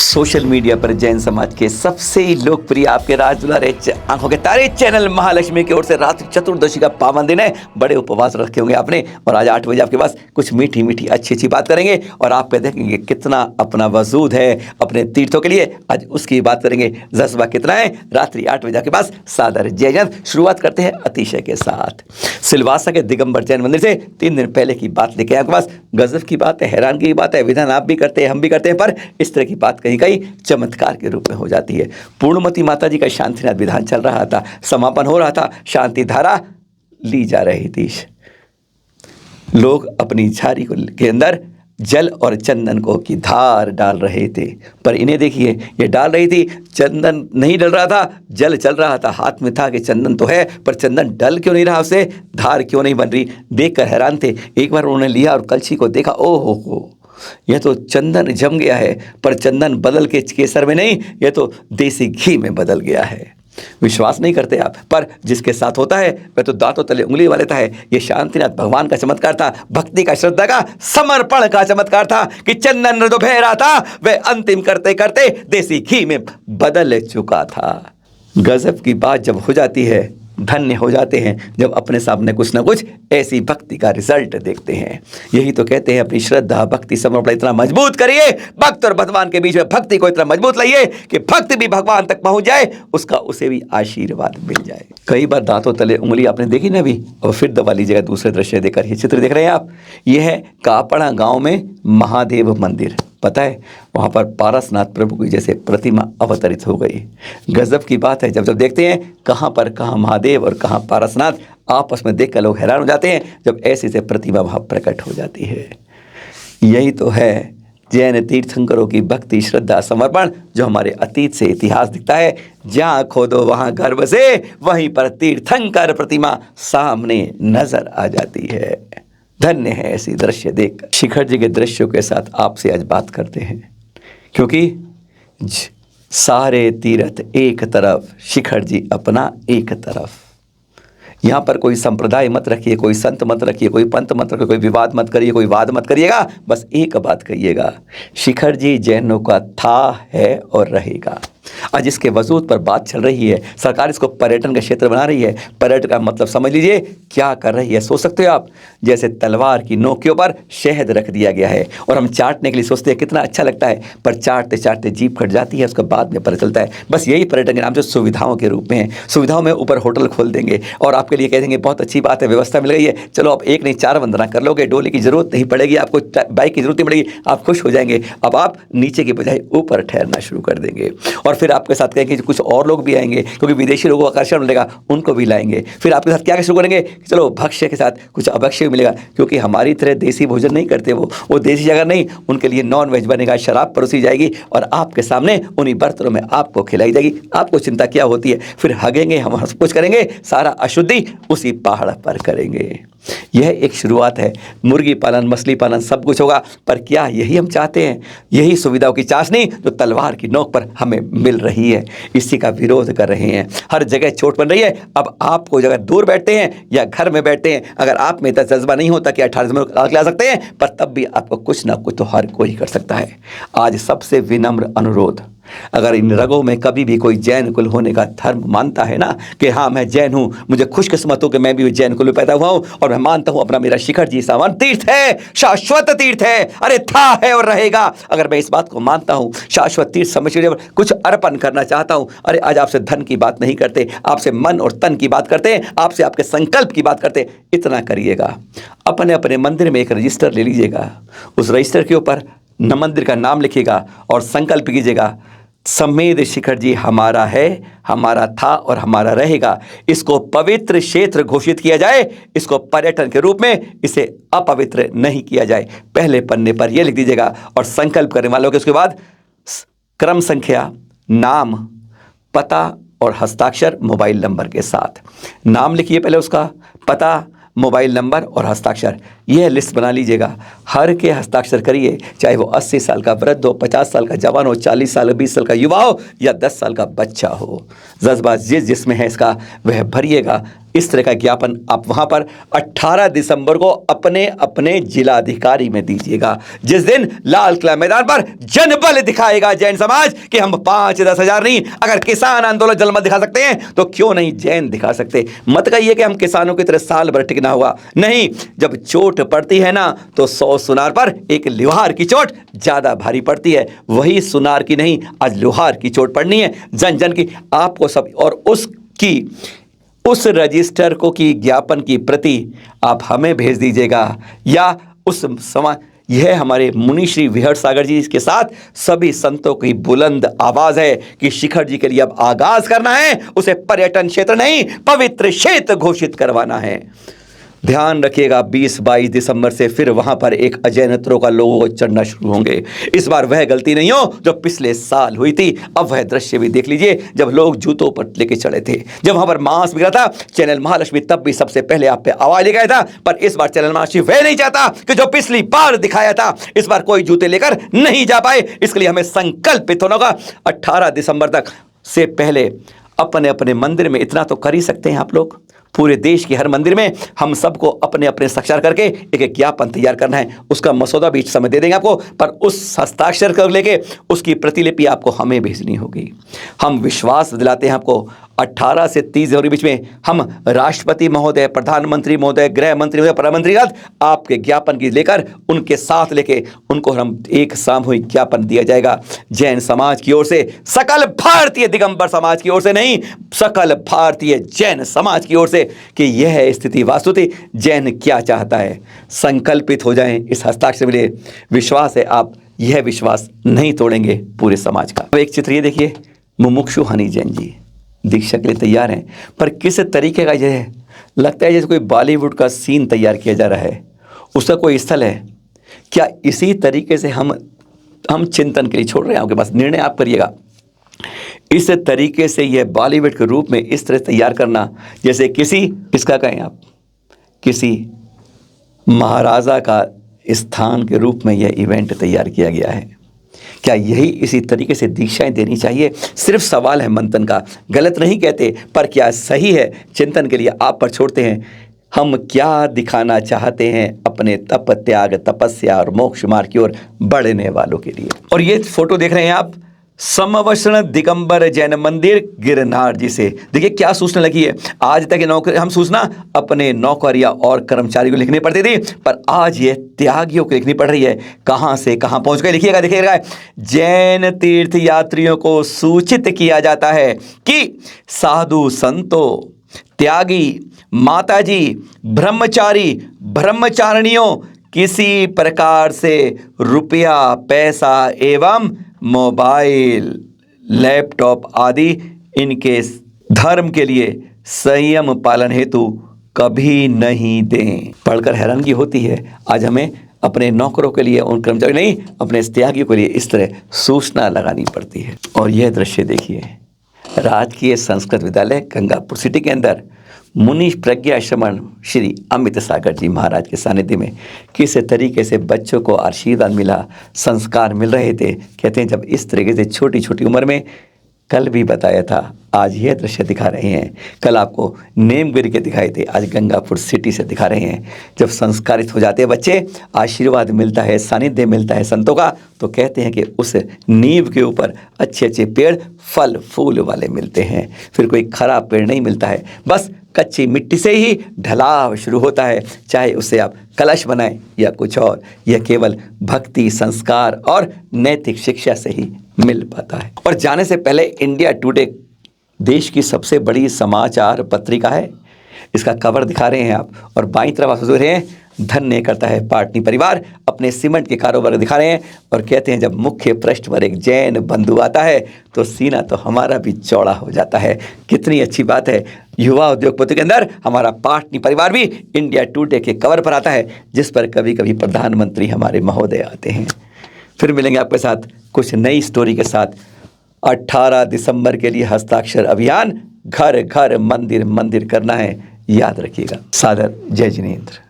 Social media पर जैन समाज के सबसे लोकप्रिय आपके राज दुलारे आंखों के तारे चैनल महालक्ष्मी की ओर से रात्रि चतुर्दशी का पावन दिन है। बड़े उपवास रखे होंगे आपने और आज 8 बजे आपके पास कुछ मीठी मीठी अच्छी अच्छी बात करेंगे और आप पे देखेंगे कितना अपना वजूद है अपने तीर्थों के लिए। आज उसकी बात करेंगे, जज्बा कितना है। रात्रि 8 बजे आपके पास सादर जय जैन। शुरुआत करते हैं अतिशय के साथ। सिलवासा के दिगंबर जैन मंदिर से 3 दिन पहले की बात लेके आपके पास। गजब की बात है, हैरान की बात है। विधान आप भी करते हैं, हम भी करते हैं, पर इस तरह की बात कहीं कहीं चमत्कार के रूप में हो जाती है। पूर्णमती माता जी का शांतिनाथ विधान चल रहा था, समापन हो रहा था, शांति धारा ली जा रही थी। लोग अपनी झारी के अंदर जल और चंदन को की धार डाल रहे थे, पर इन्हें देखिए, ये डाल रही थी, चंदन नहीं डल रहा था, जल चल रहा था। हाथ में था कि चंदन तो है, पर चंदन डल क्यों नहीं रहा, उससे धार क्यों नहीं बन रही। देखकर हैरान थे। एक बार उन्होंने लिया और कलछी को देखा, ओ हो, यह तो चंदन जम गया है, पर चंदन बदल के केसर में नहीं, यह तो देसी घी में बदल गया है। विश्वास नहीं करते आप, पर जिसके साथ होता है वह तो दांतों तले उंगली वाले था है। ये शांतिनाथ भगवान का चमत्कार था, भक्ति का, श्रद्धा का, समर्पण का चमत्कार था कि चंदन जो बह रहा था वह अंतिम करते करते देसी घी में बदल चुका था। गजब की बात जब हो जाती है, धन्य हो जाते हैं जब अपने सामने कुछ ना कुछ ऐसी भक्ति का रिजल्ट देखते हैं। यही तो कहते हैं, अपनी श्रद्धा भक्ति समर्पण इतना मजबूत करिए, भक्त और भगवान के बीच में भक्ति को इतना मजबूत लाइए कि भक्त भी भगवान तक पहुंच जाए, उसका उसे भी आशीर्वाद मिल जाए। कई बार दांतों तले उंगली आपने देखी ना अभी, और फिर दबा लीजिएगा दूसरे दृश्य देखकर। ये चित्र देख रहे हैं आप, ये है कापड़ा गांव में महादेव मंदिर। पता है, वहाँ पर पारसनाथ प्रभु की जैसे प्रतिमा अवतरित हो गई। गजब की बात है, जब जब देखते हैं कहाँ पर कहाँ महादेव और कहाँ पारसनाथ, आपस में देखकर लोग हैरान हो जाते हैं जब ऐसी से प्रतिमा वहाँ प्रकट हो जाती है। यही तो है जैन तीर्थंकरों की भक्ति, श्रद्धा, समर्पण, जो हमारे अतीत से इतिहास दिखता है। जहाँ खोदो वहाँ गर्भ से, वहीं पर तीर्थंकर प्रतिमा सामने नजर आ जाती है। धन्य है ऐसी दृश्य देखकर। शिखर जी के दृश्यों के साथ आपसे आज बात करते हैं, क्योंकि सारे तीर्थ एक तरफ, शिखर जी अपना एक तरफ। यहाँ पर कोई संप्रदाय मत रखिए, कोई संत मत रखिए, कोई पंथ मत रखिए, कोई विवाद मत करिए, कोई वाद मत करिएगा। बस एक बात कहिएगा, शिखर जी जैनों का था, है और रहेगा। आज इसके वजूद पर बात चल रही है, सरकार इसको पर्यटन का क्षेत्र बना रही है। पर्यटन का मतलब समझ लीजिए क्या कर रही है, सोच सकते हो आप। जैसे तलवार की नोकियों पर शहद रख दिया गया है और हम चाटने के लिए सोचते हैं कितना अच्छा लगता है, पर चाटते चाटते जीभ कट जाती है, उसका बाद में पता चलता है। बस यही पर्यटन के नाम से सुविधाओं के रूप में है। सुविधाओं में ऊपर होटल खोल देंगे और आपके लिए कह देंगे बहुत अच्छी बात है, व्यवस्था मिल गई है, चलो आप एक नहीं 4 वंदना कर लोगे, डोली की जरूरत नहीं पड़ेगी, आपको बाइक की जरूरत नहीं पड़ेगी, आप खुश हो जाएंगे। अब आप नीचे की बजाय ऊपर ठहरना शुरू कर देंगे और फिर आपके साथ कहेंगे कुछ और लोग भी आएंगे, क्योंकि विदेशी लोगों का आकर्षण मिलेगा, उनको भी लाएंगे। फिर आपके साथ क्या शुरू करेंगे, चलो भक्ष्य के साथ कुछ अभक्ष्य भी मिलेगा, क्योंकि हमारी तरह देसी भोजन नहीं करते वो देसी जगह नहीं, उनके लिए नॉन वेज बनेगा, शराब परोसी जाएगी और आपके सामने उन्हीं बर्तनों में आपको खिलाई जाएगी। आपको चिंता क्या होती है, फिर हगेंगे, हम सब कुछ करेंगे, सारा अशुद्धि उसी पहाड़ पर करेंगे। यह एक शुरुआत है। मुर्गी पालन, मछली पालन सब कुछ होगा, पर क्या यही हम चाहते हैं? यही सुविधाओं की चाशनी जो तलवार की नोक पर हमें मिल रही है, इसी का विरोध कर रहे हैं। हर जगह चोट बन रही है। अब आपको अगर दूर बैठते हैं या घर में बैठते हैं, अगर आप में इतना जज्बा नहीं होता कि 18 में ला सकते हैं, पर तब भी आपको कुछ ना कुछ तो हर कोई कर सकता है। आज सबसे विनम्र अनुरोध, अगर इन रगों में कभी भी कोई जैन कुल होने का धर्म मानता है ना, कि हाँ मैं जैन हूँ, मुझे खुशकिस्मत हूँ कि मैं भी जैन कुल में पैदा हुआ हूँ और मैं मानता हूँ अपना मेरा शिखर जी सामान तीर्थ है, शाश्वत तीर्थ है, अरे था, है और रहेगा। अगर मैं इस बात को मानता हूँ, शाश्वत तीर्थ समझ के कुछ अर्पण करना चाहता हूँ, अरे आज आपसे धन की बात नहीं करते, आपसे मन और तन की बात करते हैं, आपसे आपके संकल्प की बात करते हैं। इतना करिएगा, अपने अपने मंदिर में एक रजिस्टर ले लीजिएगा, उस रजिस्टर के ऊपर मंदिर का नाम लिखिएगा और संकल्प कीजिएगा, समेध शिखर जी हमारा है, हमारा था और हमारा रहेगा। इसको पवित्र क्षेत्र घोषित किया जाए, इसको पर्यटन के रूप में इसे अपवित्र नहीं किया जाए। पहले पन्ने पर यह लिख दीजिएगा और संकल्प करने वालों के उसके बाद क्रम संख्या, नाम, पता और हस्ताक्षर मोबाइल नंबर के साथ। नाम लिखिए पहले, उसका पता, मोबाइल नंबर और हस्ताक्षर, यह लिस्ट बना लीजिएगा। हर के हस्ताक्षर करिए, चाहे वो 80 साल का वृद्ध हो, 50 साल का जवान हो, 40 साल 20 साल का युवा हो या 10 साल का बच्चा हो। जज्बा जिसमें है इसका वह भरिएगा। इस तरह का ज्ञापन आप वहां पर 18 दिसंबर को अपने अपने जिलाधिकारी में दीजिएगा, जिस दिन लाल किला मैदान पर जनबल दिखाएगा जैन समाज कि हम 5-10 हजार नहीं, अगर किसान आंदोलन जनबल दिखा सकते हैं तो क्यों नहीं जैन दिखा सकते। मत कहिए कि हम किसानों की तरह साल भर टिकना हुआ, नहीं, जब चोट पड़ती है ना तो 100 सुनार पर एक लोहार की चोट ज्यादा भारी पड़ती है। वही सुनार की नहीं, आज लोहार की चोट पड़नी है, जन जन की। आपको सब और उस रजिस्टर को की ज्ञापन की प्रति आप हमें भेज दीजिएगा, या उस समाज, यह हमारे मुनि श्री विहट सागर जी के साथ सभी संतों की बुलंद आवाज है कि शिखर जी के लिए अब आगाज करना है, उसे पर्यटन क्षेत्र नहीं पवित्र क्षेत्र घोषित करवाना है। ध्यान रखिएगा 20-22 दिसंबर से फिर वहां पर एक अजय नेत्रों का लोगो चढ़ना शुरू होंगे। इस बार वह गलती नहीं हो जो पिछले साल हुई थी। अब वह दृश्य भी देख लीजिए जब लोग जूतों पर लेके चढ़े थे, जब वहां पर मांस बिक रहा था। चैनल महालक्ष्मी तब भी सबसे पहले आप पे आवाज ले गया था, पर इस बार चैनल महालक्ष्मी वह नहीं चाहता कि जो पिछली बार दिखाया था इस बार कोई जूते लेकर नहीं जा पाए। इसके लिए हमें संकल्पित होना होगा। 18 दिसंबर तक से पहले अपने अपने मंदिर में इतना तो कर ही सकते हैं आप लोग। पूरे देश के हर मंदिर में हम सबको अपने अपने हस्ताक्षर करके एक ज्ञापन तैयार करना है। उसका मसौदा भी समय दे देंगे आपको, पर उस हस्ताक्षर कर लेके उसकी प्रतिलिपि आपको हमें भेजनी होगी। हम विश्वास दिलाते हैं आपको 18 से 30 जनवरी के बीच में हम राष्ट्रपति महोदय, प्रधानमंत्री महोदय, गृह मंत्री महोदय, प्रधानमंत्री आपके ज्ञापन की लेकर उनके साथ लेके उनको हम एक सामूहिक ज्ञापन दिया जाएगा जैन समाज की ओर से, सकल भारतीय दिगंबर समाज की ओर से नहीं, सकल भारतीय जैन समाज की ओर से, कि यह स्थिति वास्तुति जैन क्या चाहता है। संकल्पित हो जाएं, इस हस्ताक्षर मिले, विश्वास है आप यह विश्वास नहीं तोड़ेंगे पूरे समाज का। अब एक चित्र ये देखिए, मुमुक्षु हनी जैन जी दीक्षा के लिए तैयार हैं, पर किस तरीके का यह है, लगता है जैसे कोई बॉलीवुड का सीन तैयार किया जा रहा है, उसका कोई स्थल है क्या। इसी तरीके से हम चिंतन के लिए छोड़ रहे हैं आपके पास, निर्णय आप करिएगा। इस तरीके से यह बॉलीवुड के रूप में इस तरह तैयार करना जैसे किसका कहें आप, किसी महाराजा का स्थान के रूप में यह इवेंट तैयार किया गया है। क्या यही इसी तरीके से दीक्षाएं देनी चाहिए? सिर्फ सवाल है मंथन का, गलत नहीं कहते, पर क्या सही है चिंतन के लिए आप पर छोड़ते हैं। हम क्या दिखाना चाहते हैं अपने तप, त्याग, तपस्या और मोक्ष मार्ग की ओर बढ़ने वालों के लिए। और ये फोटो देख रहे हैं आप समवसरण दिगंबर जैन मंदिर गिरनार जी से। देखिए क्या सूचना लगी है। आज तक नौकरी हम सूचना अपने नौकरिया और कर्मचारी को लिखनी पड़ती थी, पर आज ये त्यागियों को लिखनी पड़ रही है। कहां से कहां पहुंच गए देखिएगा। जैन तीर्थ यात्रियों को सूचित किया जाता है कि साधु संतों, त्यागी, माताजी, ब्रह्मचारी, ब्रह्मचारिणियों किसी प्रकार से रुपया, पैसा एवं मोबाइल, लैपटॉप आदि इनके धर्म के लिए संयम पालन हेतु कभी नहीं दें। पढ़कर हैरानगी होती है, आज हमें अपने नौकरों के लिए, उन कर्मचारी नहीं, अपने त्यागियों के लिए इस तरह सूचना लगानी पड़ती है। और यह दृश्य देखिए, राजकीय संस्कृत विद्यालय गंगापुर सिटी के अंदर मुनि प्रज्ञा श्रमण श्री अमित सागर जी महाराज के सानिध्य में किस तरीके से बच्चों को आशीर्वाद मिला, संस्कार मिल रहे थे। कहते हैं जब इस तरीके से छोटी छोटी उम्र में, कल भी बताया था, आज यह दृश्य दिखा रहे हैं। कल आपको नेमगिरी के दिखाए थे, आज गंगापुर सिटी से दिखा रहे हैं। जब संस्कारित हो जाते हैं बच्चे, आशीर्वाद मिलता है, सानिध्य मिलता है संतों का, तो कहते हैं कि उस नींव के ऊपर अच्छे अच्छे पेड़ फल फूल वाले मिलते हैं। फिर कोई खराब पेड़ नहीं मिलता है, बस कच्ची मिट्टी से ही ढलाव शुरू होता है। चाहे उससे आप कलश बनाएं या कुछ और, यह केवल भक्ति, संस्कार और नैतिक शिक्षा से ही मिल पाता है। और जाने से पहले इंडिया टुडे देश की सबसे बड़ी समाचार पत्रिका है, इसका कवर दिखा रहे हैं आप। और बाईं तरफ आप सोच रहे हैं धन्य करता है पाटनी परिवार, अपने सीमेंट के कारोबार दिखा रहे हैं। और कहते हैं जब मुख्य पृष्ठ पर एक जैन बंधु आता है तो सीना तो हमारा भी चौड़ा हो जाता है। कितनी अच्छी बात है, युवा उद्योगपति के अंदर हमारा पाटनी परिवार भी इंडिया टुडे के कवर पर आता है, जिस पर कभी कभी प्रधानमंत्री हमारे महोदय आते हैं। फिर मिलेंगे आपके साथ कुछ नई स्टोरी के साथ। 18 दिसंबर के लिए हस्ताक्षर अभियान, घर घर मंदिर मंदिर करना है, याद रखिएगा। सादर जय जिनेंद्र।